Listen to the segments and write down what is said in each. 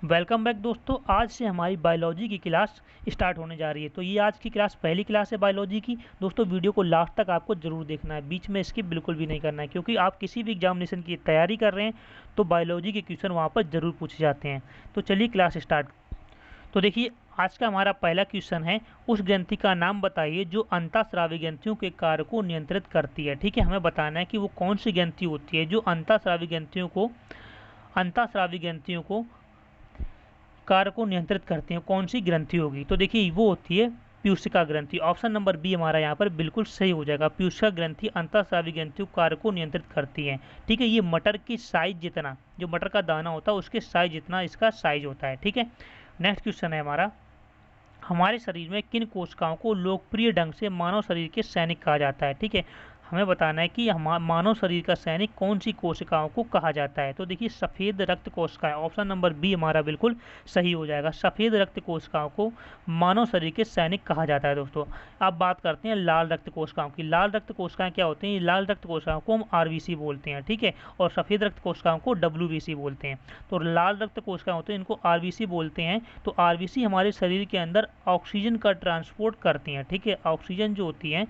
Welcome back दोस्तों। आज से हमारी बायोलॉजी की क्लास स्टार्ट होने जा रही है। तो ये आज की क्लास पहली क्लास है बायोलॉजी की। दोस्तों वीडियो को लास्ट तक आपको ज़रूर देखना है, बीच में स्किप बिल्कुल भी नहीं करना है, क्योंकि आप किसी भी एग्जामिनेशन की तैयारी कर रहे हैं तो बायोलॉजी के क्वेश्चन वहाँ पर ज़रूर पूछे जाते हैं। तो चलिए क्लास स्टार्ट। तो देखिए आज का हमारा पहला क्वेश्चन है, उस ग्रंथि का नाम बताइए जो अंतःस्रावी ग्रंथियों के कार्य को नियंत्रित करती है। ठीक है, हमें बताना है कि वो कौन सी ग्रंथि होती है जो अंतःस्रावी ग्रंथियों को कार्य को नियंत्रित करती हैं। कौन सी ग्रंथि होगी? तो देखिए वो होती है पीयूषिका ग्रंथि। ऑप्शन नंबर बी हमारा यहाँ पर बिल्कुल सही हो जाएगा। पीयूषिका ग्रंथि अंतःस्रावी ग्रंथियों कार्य को नियंत्रित करती हैं। ठीक है, ये मटर की साइज जितना, जो मटर का दाना होता है उसके साइज जितना इसका साइज होता है। ठीक है, नेक्स्ट क्वेश्चन है हमारा, हमारे शरीर में किन कोशिकाओं को लोकप्रिय ढंग से मानव शरीर के सैनिक कहा जाता है? ठीक है, हमें बताना है कि मानव शरीर का सैनिक कौन सी कोशिकाओं को कहा जाता है। तो देखिए सफ़ेद रक्त कोशिकाएं, ऑप्शन नंबर बी हमारा बिल्कुल सही हो जाएगा। सफ़ेद रक्त कोशिकाओं को मानव शरीर के सैनिक कहा जाता है। दोस्तों अब बात करते हैं लाल रक्त कोशिकाओं की। लाल रक्त कोशिकाएं क्या होती हैं? लाल रक्त कोशिकाओं को हम आरबीसी बोलते हैं। ठीक है, और सफ़ेद रक्त कोशिकाओं को डब्ल्यूबीसी बोलते हैं। तो लाल रक्त कोशिकाएं होते हैं, इनको आरबीसी बोलते हैं। तो आरबीसी हमारे शरीर के अंदर ऑक्सीजन का ट्रांसपोर्ट करती हैं। ठीक है, ऑक्सीजन जो होती है,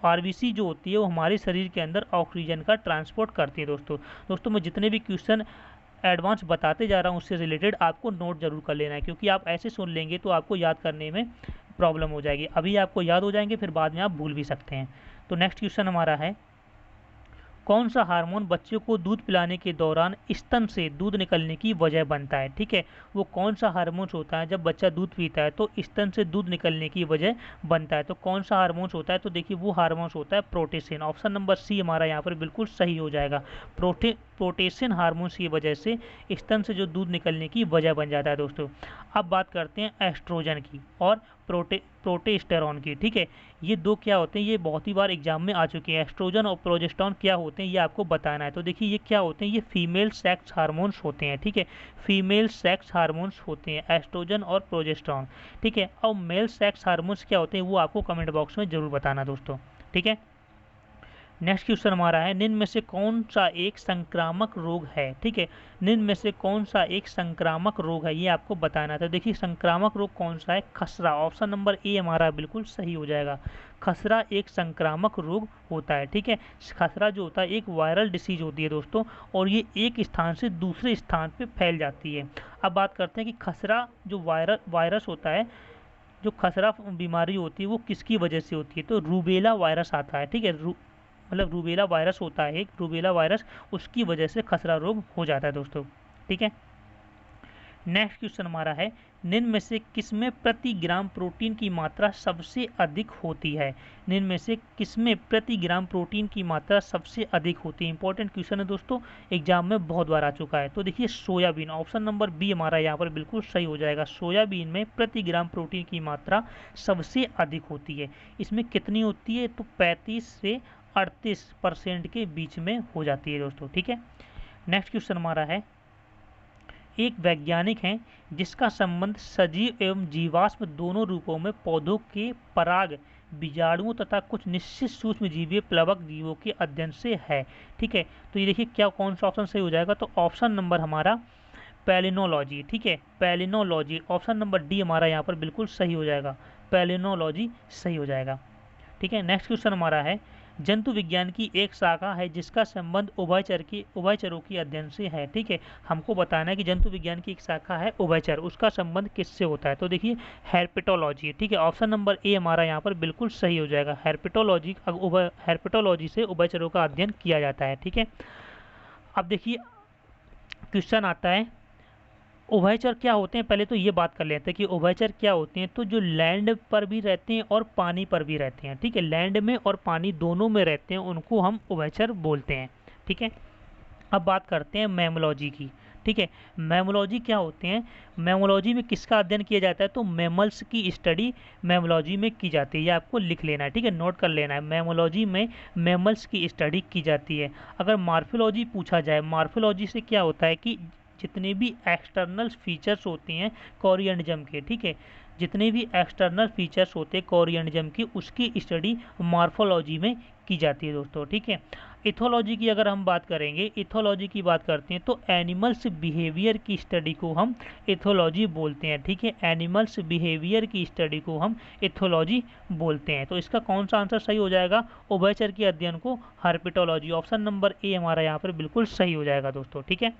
आरबीसी जो होती है वो हमारे शरीर के अंदर ऑक्सीजन का ट्रांसपोर्ट करती है। दोस्तों मैं जितने भी क्वेश्चन एडवांस बताते जा रहा हूँ उससे रिलेटेड आपको नोट जरूर कर लेना है, क्योंकि आप ऐसे सुन लेंगे तो आपको याद करने में प्रॉब्लम हो जाएगी। अभी आपको याद हो जाएंगे, फिर बाद में आप भूल भी सकते हैं। तो नेक्स्ट क्वेश्चन हमारा है, कौन सा हार्मोन बच्चे को दूध पिलाने के दौरान स्तन से दूध निकलने की वजह बनता है? ठीक है, वो कौन सा हार्मोन होता है जब बच्चा दूध पीता है तो स्तन से दूध निकलने की वजह बनता है? तो कौन सा हार्मोन होता है? तो देखिए वो हार्मोन होता है प्रोटेसिन। ऑप्शन नंबर सी हमारा यहाँ पर बिल्कुल सही हो जाएगा। प्रोटेसिन हार्मोन की वजह से स्तन से जो दूध निकलने की वजह बन जाता है। दोस्तों अब बात करते हैं एस्ट्रोजन की और प्रोटेस्टेरॉन की। ठीक है, ये दो क्या होते हैं, ये बहुत ही बार एग्जाम में आ चुके हैं। एस्ट्रोजन और प्रोजेस्टेरॉन क्या होते हैं ये आपको बताना है। तो देखिए ये क्या होते हैं, ये फीमेल सेक्स हार्मोन्स होते हैं। ठीक है, फीमेल सेक्स हार्मोन्स होते हैं एस्ट्रोजन और प्रोजेस्टेरॉन। ठीक है, और मेल सेक्स हार्मोन्स क्या होते हैं वो आपको कमेंट बॉक्स में जरूर बताना दोस्तों। ठीक है, नेक्स्ट क्वेश्चन हमारा है, निम्न में से कौन सा एक संक्रामक रोग है? ठीक है, निम्न में से कौन सा एक संक्रामक रोग है ये आपको बताना था। देखिए संक्रामक रोग कौन सा है? खसरा। ऑप्शन नंबर ए हमारा बिल्कुल सही हो जाएगा। खसरा एक संक्रामक रोग होता है। ठीक है, खसरा जो होता है एक वायरल डिसीज होती है दोस्तों, और ये एक स्थान से दूसरे स्थान पे फैल जाती है। अब बात करते हैं कि खसरा जो वायरस होता है, जो खसरा बीमारी होती है वो किसकी वजह से होती है? तो रूबेला वायरस आता है। ठीक है, मतलब रूबेला वायरस होता है एक, रूबेला वायरस, उसकी वजह से खसरा रोग हो जाता है दोस्तों। ठीक है, नेक्स्ट क्वेश्चन हमारा है, निम्न में से किसमें प्रति ग्राम प्रोटीन की मात्रा सबसे अधिक होती है? निम्न में से किसमें प्रति ग्राम प्रोटीन की मात्रा सबसे अधिक होती है? इंपॉर्टेंट क्वेश्चन है दोस्तों, एग्जाम में बहुत बार आ चुका है। तो देखिए सोयाबीन, ऑप्शन नंबर बी हमारा यहाँ पर बिल्कुल सही हो जाएगा। सोयाबीन में प्रति ग्राम प्रोटीन की मात्रा सबसे अधिक होती है। इसमें कितनी होती है? तो 35 से 38% के बीच में हो जाती है दोस्तों। ठीक है, नेक्स्ट क्वेश्चन हमारा है, एक वैज्ञानिक हैं जिसका संबंध सजीव एवं जीवाश्म दोनों रूपों में पौधों के पराग, बीजाणुओं तथा कुछ निश्चित सूक्ष्मजीवी प्लवक जीवों के अध्ययन से है। ठीक है, तो ये देखिए क्या कौन सा ऑप्शन सही हो जाएगा? तो ऑप्शन नंबर हमारा पैलिनोलॉजी। ठीक है, पैलिनोलॉजी, ऑप्शन नंबर डी हमारा यहाँ पर बिल्कुल सही हो जाएगा। पैलिनोलॉजी सही हो जाएगा। ठीक है, नेक्स्ट क्वेश्चन हमारा है, जंतु विज्ञान की एक शाखा है जिसका संबंध उभयचरों के अध्ययन से है। ठीक है, हमको बताना है कि जंतु विज्ञान की एक शाखा है उभयचर, उसका संबंध किससे होता है? तो देखिए हेर्पेटोलॉजी। ठीक है, ऑप्शन नंबर ए हमारा यहाँ पर बिल्कुल सही हो जाएगा। हेर्पेटोलॉजी से उभयचरों का अध्ययन किया जाता है। ठीक है, अब देखिए क्वेश्चन आता है, उभयचर क्या होते हैं? पहले तो ये बात कर लेते हैं कि उभयचर क्या होते हैं। तो जो लैंड पर भी रहते हैं और पानी पर भी रहते हैं। ठीक है, लैंड में और पानी दोनों में रहते हैं, उनको हम उभयचर बोलते हैं। ठीक है, अब बात करते हैं मैमोलॉजी की। ठीक है, मैमोलॉजी क्या होते हैं? मैमोलॉजी में किसका अध्ययन किया जाता है? तो मैमल्स की स्टडी मैमोलॉजी में की जाती है। ये आपको लिख लेना है। ठीक है, नोट कर लेना है, मैमोलॉजी में मैमल्स की स्टडी की जाती है। अगर मार्फोलॉजी पूछा जाए, मार्फोलॉजी से क्या होता है कि जितने भी एक्सटर्नल फीचर्स होते हैं कोरियनिज्म के, ठीक है, जितने भी एक्सटर्नल फीचर्स होते हैं कोरियनिज्म की, उसकी स्टडी मार्फोलॉजी में की जाती है दोस्तों। ठीक है, इथोलॉजी की अगर हम बात करेंगे, इथोलॉजी की बात करते हैं तो एनिमल्स बिहेवियर की स्टडी को हम इथोलॉजी बोलते हैं। ठीक है, एनिमल्स बिहेवियर की स्टडी को हम इथोलॉजी बोलते हैं। तो इसका कौन सा आंसर सही हो जाएगा? उभयचर के अध्ययन को हर्पेटोलॉजी। ऑप्शन नंबर ए हमारा यहाँ पर बिल्कुल सही हो जाएगा दोस्तों। ठीक है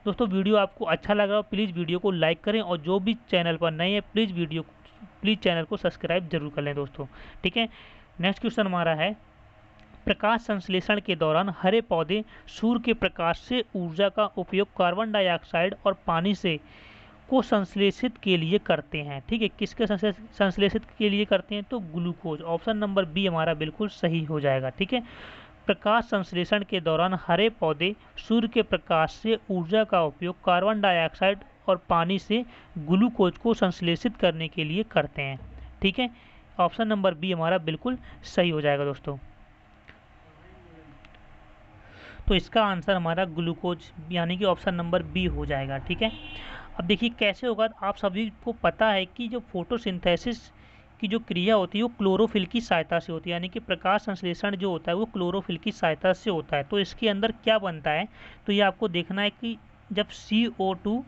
दोस्तों, वीडियो आपको अच्छा लगा प्लीज़ वीडियो को लाइक करें, और जो भी चैनल पर नए हैं प्लीज़ चैनल को सब्सक्राइब जरूर कर लें दोस्तों। ठीक है, नेक्स्ट क्वेश्चन हमारा है, प्रकाश संश्लेषण के दौरान हरे पौधे सूर्य के प्रकाश से ऊर्जा का उपयोग कार्बन डाइऑक्साइड और पानी से को संश्लेषित के लिए करते हैं। ठीक है, किसके संश्लेषित के लिए करते हैं? तो ग्लूकोज। ऑप्शन नंबर बी हमारा बिल्कुल सही हो जाएगा। ठीक है, प्रकाश संश्लेषण के दौरान हरे पौधे सूर्य के प्रकाश से ऊर्जा का उपयोग कार्बन डाइऑक्साइड और पानी से ग्लूकोज को संश्लेषित करने के लिए करते हैं। ठीक है, ऑप्शन नंबर बी हमारा बिल्कुल सही हो जाएगा दोस्तों। तो इसका आंसर हमारा ग्लूकोज यानी कि ऑप्शन नंबर बी हो जाएगा। ठीक है, अब देखिए कैसे होगा। आप सभी को पता है कि जो फोटोसिंथेसिस की जो क्रिया होती है वो क्लोरोफिल की सहायता से होती है, यानी कि प्रकाश संश्लेषण जो होता है वो क्लोरोफिल की सहायता से होता है। तो इसके अंदर क्या बनता है? तो ये आपको देखना है कि जब CO2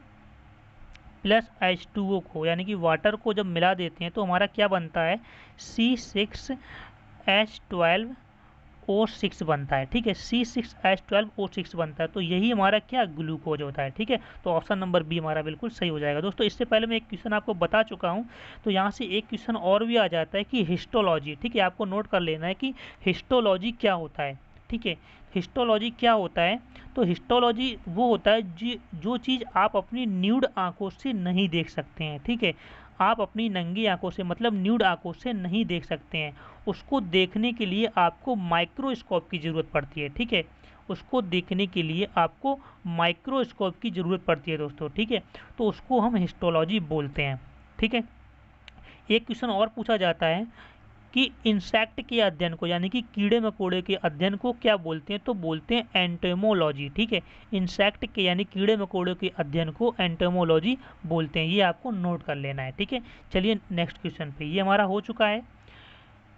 प्लस H2O को यानी कि वाटर को जब मिला देते हैं तो हमारा क्या बनता है? C6H12O6 बनता है। ठीक है, C6H12O6 बनता है। तो यही हमारा क्या ग्लूकोज होता है। ठीक है, तो ऑप्शन नंबर बी हमारा बिल्कुल सही हो जाएगा दोस्तों। इससे पहले मैं एक क्वेश्चन आपको बता चुका हूं, तो यहाँ से एक क्वेश्चन और भी आ जाता है कि हिस्टोलॉजी। ठीक है, आपको नोट कर लेना है कि हिस्टोलॉजी क्या होता है। ठीक है, हिस्टोलॉजी क्या होता है? तो हिस्टोलॉजी वो होता है जो चीज़ आप अपनी न्यूड आंखों से नहीं देख सकते हैं। ठीक है, आप अपनी नंगी आंखों से मतलब न्यूड आंखों से नहीं देख सकते हैं, उसको देखने के लिए आपको माइक्रोस्कोप की ज़रूरत पड़ती है। ठीक है, उसको देखने के लिए आपको माइक्रोस्कोप की ज़रूरत पड़ती है दोस्तों। ठीक है, तो उसको हम हिस्टोलॉजी बोलते हैं। ठीक है, एक क्वेश्चन और पूछा जाता है कि इंसेक्ट के अध्ययन को यानी कि कीड़े मकोड़े के अध्ययन को क्या बोलते हैं? तो बोलते हैं एंटोमोलॉजी। ठीक है, इंसेक्ट के यानी कीड़े मकोड़े के अध्ययन को एंटोमोलॉजी बोलते हैं, ये आपको नोट कर लेना है। ठीक है, चलिए नेक्स्ट क्वेश्चन पे, ये हमारा हो चुका है।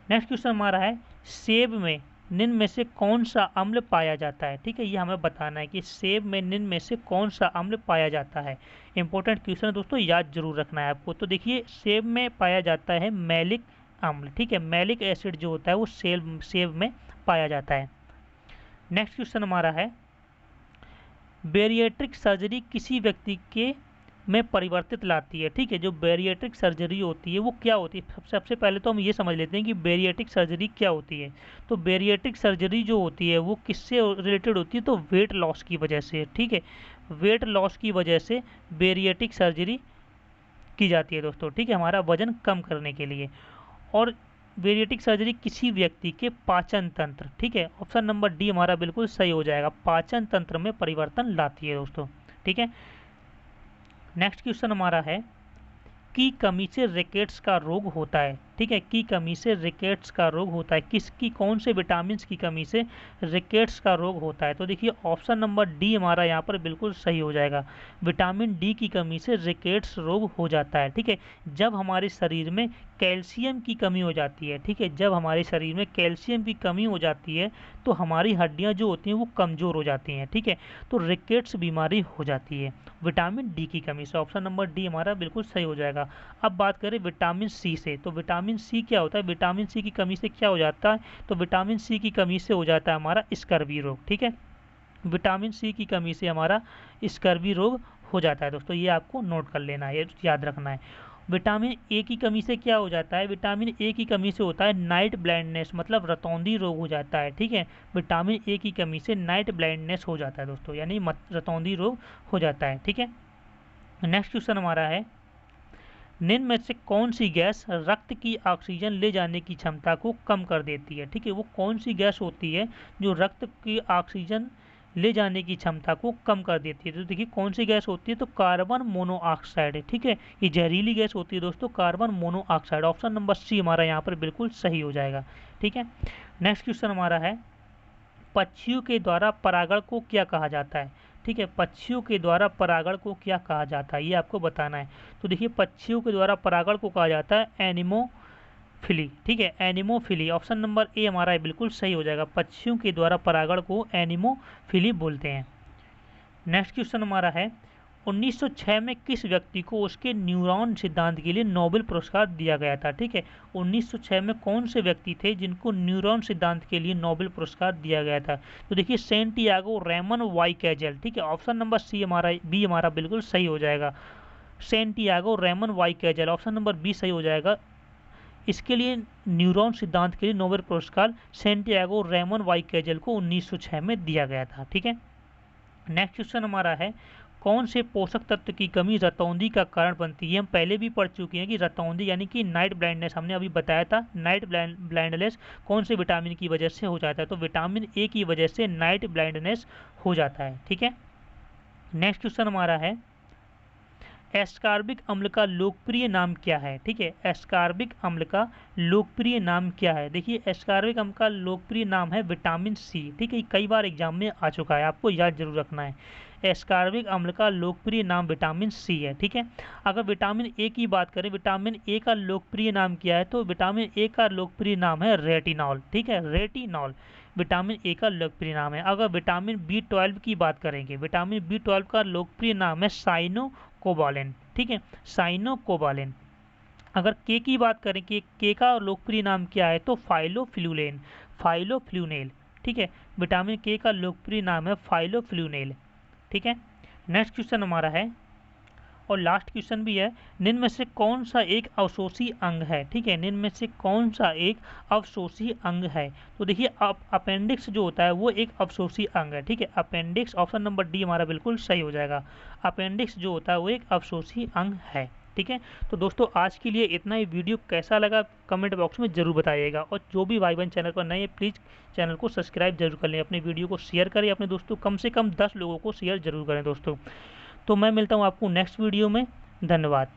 नेक्स्ट क्वेश्चन हमारा है, सेब में निम्न में से कौन सा अम्ल पाया जाता है? ठीक है, ये हमें बताना है कि सेब में निम्न में से कौन सा अम्ल पाया जाता है। इंपॉर्टेंट क्वेश्चन है दोस्तों, याद जरूर रखना है आपको। तो देखिए, सेब में पाया जाता है मैलिक अम्ल। ठीक है, मैलिक एसिड जो होता है वो सेब में पाया जाता है। नेक्स्ट क्वेश्चन हमारा है, बेरिएट्रिक सर्जरी किसी व्यक्ति के में परिवर्तित लाती है। ठीक है, जो बेरिएट्रिक सर्जरी होती है वो क्या होती है? सबसे पहले तो हम ये समझ लेते हैं कि बेरिएट्रिक सर्जरी क्या होती है। तो बेरिएट्रिक सर्जरी जो होती है वो किससे रिलेटेड होती है? तो वेट लॉस की वजह से। ठीक है, वेट लॉस की वजह से बेरिएट्रिक सर्जरी की जाती है दोस्तों। ठीक है, हमारा वजन कम करने के लिए। और बेरिएट्रिक सर्जरी किसी व्यक्ति के पाचन तंत्र, ठीक है, ऑप्शन नंबर डी हमारा बिल्कुल सही हो जाएगा, पाचन तंत्र में परिवर्तन लाती है दोस्तों। ठीक है, नेक्स्ट क्वेश्चन हमारा है, की कमी से रिकेट्स का रोग होता है। ठीक है, की कमी से रिकेट्स का रोग होता है, किसकी कौन से विटामिन की कमी से रिकेट्स का रोग होता है? तो देखिए ऑप्शन नंबर डी हमारा यहाँ पर बिल्कुल सही हो जाएगा, विटामिन डी की कमी से रिकेट्स रोग हो जाता है। ठीक है, जब हमारे शरीर में कैल्शियम की कमी हो जाती है। ठीक है, जब हमारे शरीर में कैल्शियम की कमी हो जाती है तो हमारी हड्डियाँ जो होती हैं वो कमज़ोर हो जाती हैं। ठीक है, तो रिकेट्स बीमारी हो जाती है विटामिन डी की कमी से। ऑप्शन नंबर डी हमारा बिल्कुल सही हो जाएगा। अब बात करें विटामिन सी से, तो विटामिन सी क्या होता है? विटामिन सी की कमी से क्या हो जाता है? तो विटामिन सी की कमी से हो जाता है हमारा स्कर्वी रोग। ठीक है, विटामिन सी की कमी से हमारा स्कर्वी रोग हो जाता है दोस्तों, ये आपको नोट कर लेना है, याद रखना है। विटामिन ए की कमी से क्या हो जाता है? विटामिन ए की कमी से होता है नाइट ब्लाइंडनेस, मतलब रतौंधी रोग हो जाता है। ठीक है, विटामिन ए की कमी से नाइट ब्लाइंडनेस हो जाता है दोस्तों, यानी रतौंधी रोग हो जाता है। ठीक है, नेक्स्ट क्वेश्चन हमारा है, निम्न में से कौन सी गैस रक्त की ऑक्सीजन ले जाने की क्षमता को कम कर देती है? ठीक है, वो कौन सी गैस होती है जो रक्त की ऑक्सीजन ले जाने की क्षमता को कम कर देती है? तो देखिए कौन सी गैस होती है? तो कार्बन मोनोऑक्साइड है। ठीक है, ये जहरीली गैस होती है दोस्तों, carbon monoxide. Option number C हमारा यहाँ पर बिल्कुल सही हो जाएगा। ठीक है, नेक्स्ट क्वेश्चन हमारा है, पक्षियों के द्वारा परागण को क्या कहा जाता है? ठीक है, पक्षियों के द्वारा परागण को क्या कहा जाता है, ये आपको बताना है। तो देखिए पक्षियों के द्वारा परागण को कहा जाता है फिली, ठीक है, एनिमोफिली। ऑप्शन नंबर ए हमारा है बिल्कुल सही हो जाएगा। पक्षियों के द्वारा परागण को एनिमोफिली बोलते हैं। नेक्स्ट क्वेश्चन हमारा है 1906 में किस व्यक्ति को उसके न्यूरॉन सिद्धांत के लिए नोबेल पुरस्कार दिया गया था। ठीक है, 1906 में कौन से व्यक्ति थे जिनको न्यूरॉन सिद्धांत के लिए नोबेल पुरस्कार दिया गया था। तो देखिए सेंटियागो रेमन वाई कैजल। ठीक है, ऑप्शन नंबर सी हमारा बी हमारा बिल्कुल सही हो जाएगा। Santiago Ramon y Cajal, option number B सही हो जाएगा। इसके लिए न्यूरॉन सिद्धांत के लिए नोबेल पुरस्कार सेंटियागो रेमन वाई कैजल को 1906 में दिया गया था। ठीक है, नेक्स्ट क्वेश्चन हमारा है कौन से पोषक तत्व की कमी रतौंधी का कारण बनती है। हम पहले भी पढ़ चुके हैं कि रतौंधी यानी कि नाइट ब्लाइंडनेस, हमने अभी बताया था नाइट ब्लाइंडनेस कौन से विटामिन की वजह से हो जाता है। तो विटामिन ए की वजह से नाइट ब्लाइंडनेस हो जाता है। ठीक है, नेक्स्ट क्वेश्चन हमारा है एस्कॉर्बिक अम्ल का लोकप्रिय नाम क्या है। ठीक है, एस्कॉर्बिक अम्ल का लोकप्रिय नाम क्या है। देखिए एस्कॉर्बिक अम्ल का लोकप्रिय नाम है विटामिन सी। ठीक है, कई बार एग्जाम में आ चुका है, आपको याद जरूर रखना है। एस्कॉर्बिक अम्ल का लोकप्रिय नाम विटामिन सी है। ठीक है, अगर विटामिन ए की बात करें, विटामिन ए का लोकप्रिय नाम क्या है, तो विटामिन ए का लोकप्रिय नाम है रेटिनॉल। ठीक है, रेटिनॉल विटामिन ए का लोकप्रिय नाम है। अगर विटामिन बी 12 की बात करेंगे, विटामिन बी 12 का लोकप्रिय नाम है साइनोकोबालेन। ठीक है, साइनोकोबालेन। अगर के की बात करें कि के का लोकप्रिय नाम क्या है, तो फाइलोफ्लूलेन, फाइलोफ्लूनेल। ठीक है, विटामिन के का लोकप्रिय नाम है फाइलोफ्लूनेल। ठीक है, नेक्स्ट क्वेश्चन हमारा है और लास्ट क्वेश्चन भी है, निम्न में से कौन सा एक अवशोषी अंग है। ठीक है, निम्न में से कौन सा एक अवशोषी अंग है। तो देखिए अपेंडिक्स जो होता है वो एक अवशोषी अंग है। ठीक है, अपेंडिक्स, ऑप्शन नंबर डी हमारा बिल्कुल सही हो जाएगा। अपेंडिक्स जो होता है वो एक अवशोषी अंग है। ठीक है, तो दोस्तों आज के लिए इतना ही। वीडियो कैसा लगा कमेंट बॉक्स में जरूर बताइएगा, और जो भी भाई बहन चैनल पर नए प्लीज़ चैनल को सब्सक्राइब जरूर कर लें, अपने वीडियो को शेयर करें अपने दोस्तों, कम से कम 10 लोगों को शेयर जरूर करें दोस्तों। तो मैं मिलता हूँ आपको नेक्स्ट वीडियो में। धन्यवाद।